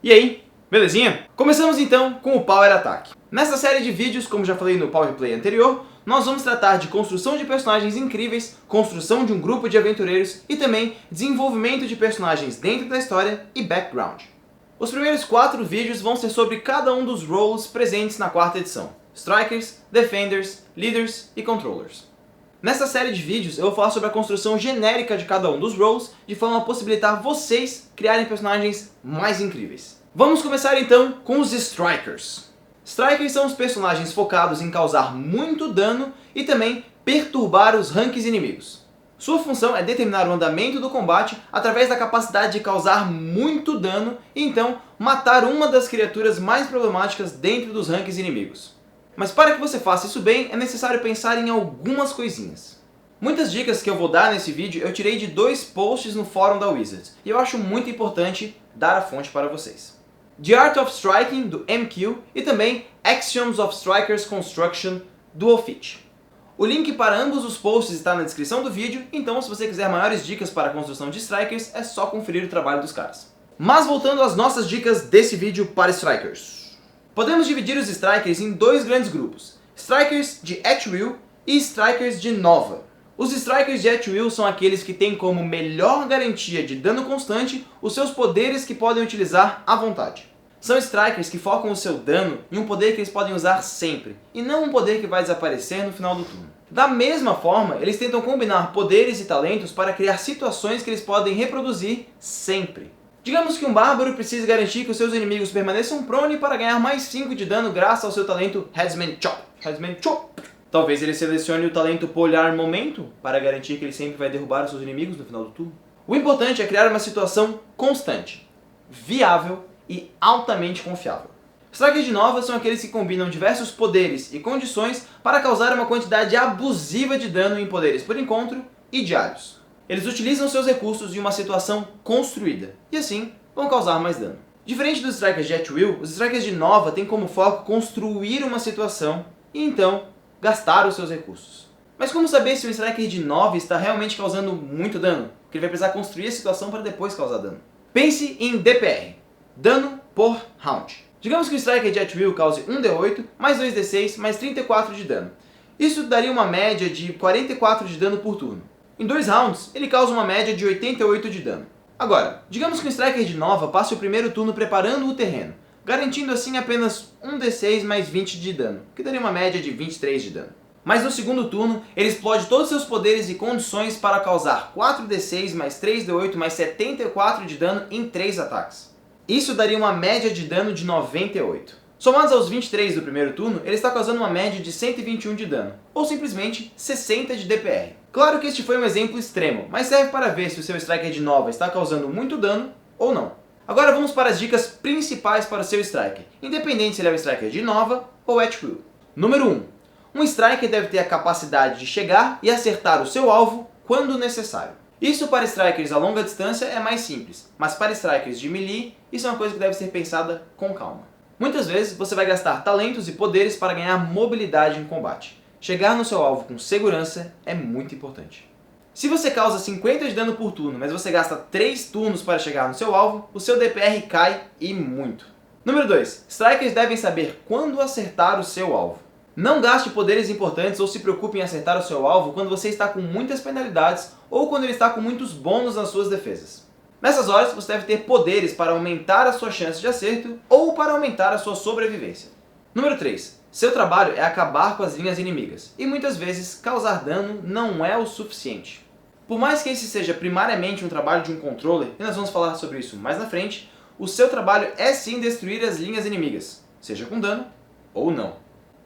E aí, belezinha? Começamos então com o Power Attack. Nessa série de vídeos, como já falei no Power Play anterior, nós vamos tratar de construção de personagens incríveis, construção de um grupo de aventureiros e também desenvolvimento de personagens dentro da história e background. Os primeiros 4 vídeos vão ser sobre cada um dos roles presentes na 4ª edição: Strikers, Defenders, Leaders e Controllers. Nessa série de vídeos eu vou falar sobre a construção genérica de cada um dos roles, de forma a possibilitar vocês criarem personagens mais incríveis. Vamos começar então com os Strikers. Strikers são os personagens focados em causar muito dano e também perturbar os ranks inimigos. Sua função é determinar o andamento do combate através da capacidade de causar muito dano e então matar uma das criaturas mais problemáticas dentro dos ranks inimigos. Mas para que você faça isso bem, é necessário pensar em algumas coisinhas. Muitas dicas que eu vou dar nesse vídeo eu tirei de 2 posts no fórum da Wizards, e eu acho muito importante dar a fonte para vocês. The Art of Striking, do MQ, e também Axioms of Strikers Construction, do Office. O link para ambos os posts está na descrição do vídeo, então se você quiser maiores dicas para a construção de Strikers, é só conferir o trabalho dos caras. Mas voltando às nossas dicas desse vídeo para Strikers. Podemos dividir os Strikers em 2 grandes grupos: Strikers de At Will e Strikers de Nova. Os Strikers de At Will são aqueles que têm como melhor garantia de dano constante os seus poderes que podem utilizar à vontade. São Strikers que focam o seu dano em um poder que eles podem usar sempre, e não um poder que vai desaparecer no final do turno. Da mesma forma, eles tentam combinar poderes e talentos para criar situações que eles podem reproduzir sempre. Digamos que um bárbaro precise garantir que os seus inimigos permaneçam prone para ganhar mais 5 de dano graças ao seu talento Headsman Chop. Headsman Chop. Talvez ele selecione o talento Polear Momento para garantir que ele sempre vai derrubar os seus inimigos no final do turno. O importante é criar uma situação constante, viável e altamente confiável. Strikers de Nova são aqueles que combinam diversos poderes e condições para causar uma quantidade abusiva de dano em poderes por encontro e diários. Eles utilizam seus recursos em uma situação construída, e assim vão causar mais dano. Diferente dos Strikers de At Will, os Strikers de Nova têm como foco construir uma situação e então gastar os seus recursos. Mas como saber se o Striker de Nova está realmente causando muito dano? Porque ele vai precisar construir a situação para depois causar dano. Pense em DPR, dano por round. Digamos que o Striker de At Will cause 1d8, mais 2d6, mais 34 de dano. Isso daria uma média de 44 de dano por turno. Em 2 rounds, ele causa uma média de 88 de dano. Agora, digamos que o Striker de Nova passe o primeiro turno preparando o terreno, garantindo assim apenas 1d6 mais 20 de dano, que daria uma média de 23 de dano. Mas no segundo turno, ele explode todos os seus poderes e condições para causar 4d6 mais 3d8 mais 74 de dano em 3 ataques. Isso daria uma média de dano de 98. Somados aos 23 do primeiro turno, ele está causando uma média de 121 de dano, ou simplesmente 60 de DPR. Claro que este foi um exemplo extremo, mas serve para ver se o seu Striker de Nova está causando muito dano ou não. Agora vamos para as dicas principais para o seu Striker, independente se ele é um Striker de Nova ou At Will. Número 1. Um Striker deve ter a capacidade de chegar e acertar o seu alvo quando necessário. Isso para Strikers a longa distância é mais simples, mas para Strikers de melee, isso é uma coisa que deve ser pensada com calma. Muitas vezes você vai gastar talentos e poderes para ganhar mobilidade em combate. Chegar no seu alvo com segurança é muito importante. Se você causa 50 de dano por turno, mas você gasta 3 turnos para chegar no seu alvo, o seu DPR cai e muito. Número 2. Strikers devem saber quando acertar o seu alvo. Não gaste poderes importantes ou se preocupe em acertar o seu alvo quando você está com muitas penalidades ou quando ele está com muitos bônus nas suas defesas. Nessas horas, você deve ter poderes para aumentar a sua chance de acerto ou para aumentar a sua sobrevivência. Número 3. Seu trabalho é acabar com as linhas inimigas, e muitas vezes causar dano não é o suficiente. Por mais que esse seja primariamente um trabalho de um controller, e nós vamos falar sobre isso mais na frente, o seu trabalho é sim destruir as linhas inimigas, seja com dano ou não.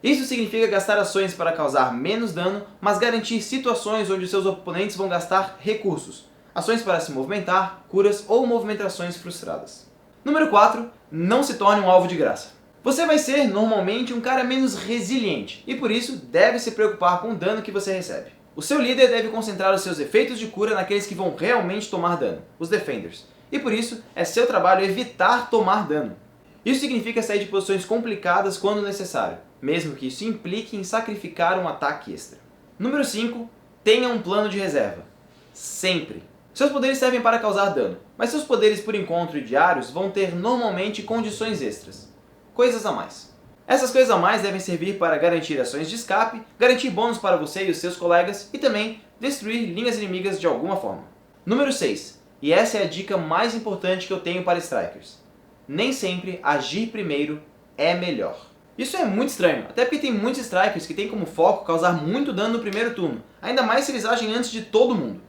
Isso significa gastar ações para causar menos dano, mas garantir situações onde seus oponentes vão gastar recursos, ações para se movimentar, curas ou movimentações frustradas. Número 4. Não se torne um alvo de graça. Você vai ser, normalmente, um cara menos resiliente, e por isso deve se preocupar com o dano que você recebe. O seu líder deve concentrar os seus efeitos de cura naqueles que vão realmente tomar dano, os Defenders, e por isso é seu trabalho evitar tomar dano. Isso significa sair de posições complicadas quando necessário, mesmo que isso implique em sacrificar um ataque extra. Número 5. Tenha um plano de reserva. Sempre. Seus poderes servem para causar dano, mas seus poderes por encontro e diários vão ter normalmente condições extras. Coisas a mais. Essas coisas a mais devem servir para garantir ações de escape, garantir bônus para você e os seus colegas e também destruir linhas inimigas de alguma forma. Número 6. E essa é a dica mais importante que eu tenho para Strikers. Nem sempre agir primeiro é melhor. Isso é muito estranho, até porque tem muitos Strikers que têm como foco causar muito dano no primeiro turno, ainda mais se eles agem antes de todo mundo.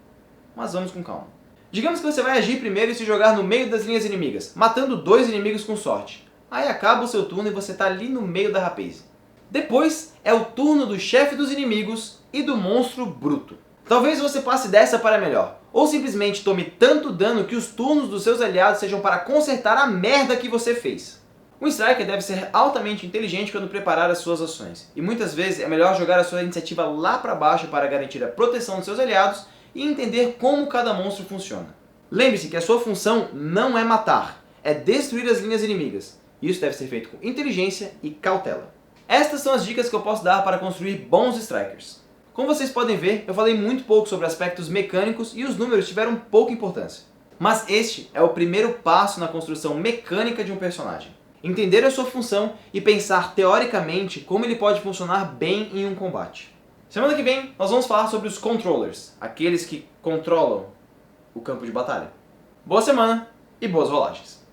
Mas vamos com calma. Digamos que você vai agir primeiro e se jogar no meio das linhas inimigas, matando 2 inimigos com sorte. Aí acaba o seu turno e você está ali no meio da rapaze. Depois é o turno do chefe dos inimigos e do monstro bruto. Talvez você passe dessa para melhor, ou simplesmente tome tanto dano que os turnos dos seus aliados sejam para consertar a merda que você fez. Um Striker deve ser altamente inteligente quando preparar as suas ações, e muitas vezes é melhor jogar a sua iniciativa lá para baixo para garantir a proteção dos seus aliados e entender como cada monstro funciona. Lembre-se que a sua função não é matar, é destruir as linhas inimigas. Isso deve ser feito com inteligência e cautela. Estas são as dicas que eu posso dar para construir bons Strikers. Como vocês podem ver, eu falei muito pouco sobre aspectos mecânicos e os números tiveram pouca importância. Mas este é o primeiro passo na construção mecânica de um personagem. Entender a sua função e pensar teoricamente como ele pode funcionar bem em um combate. Semana que vem nós vamos falar sobre os Controllers, aqueles que controlam o campo de batalha. Boa semana e boas rolagens!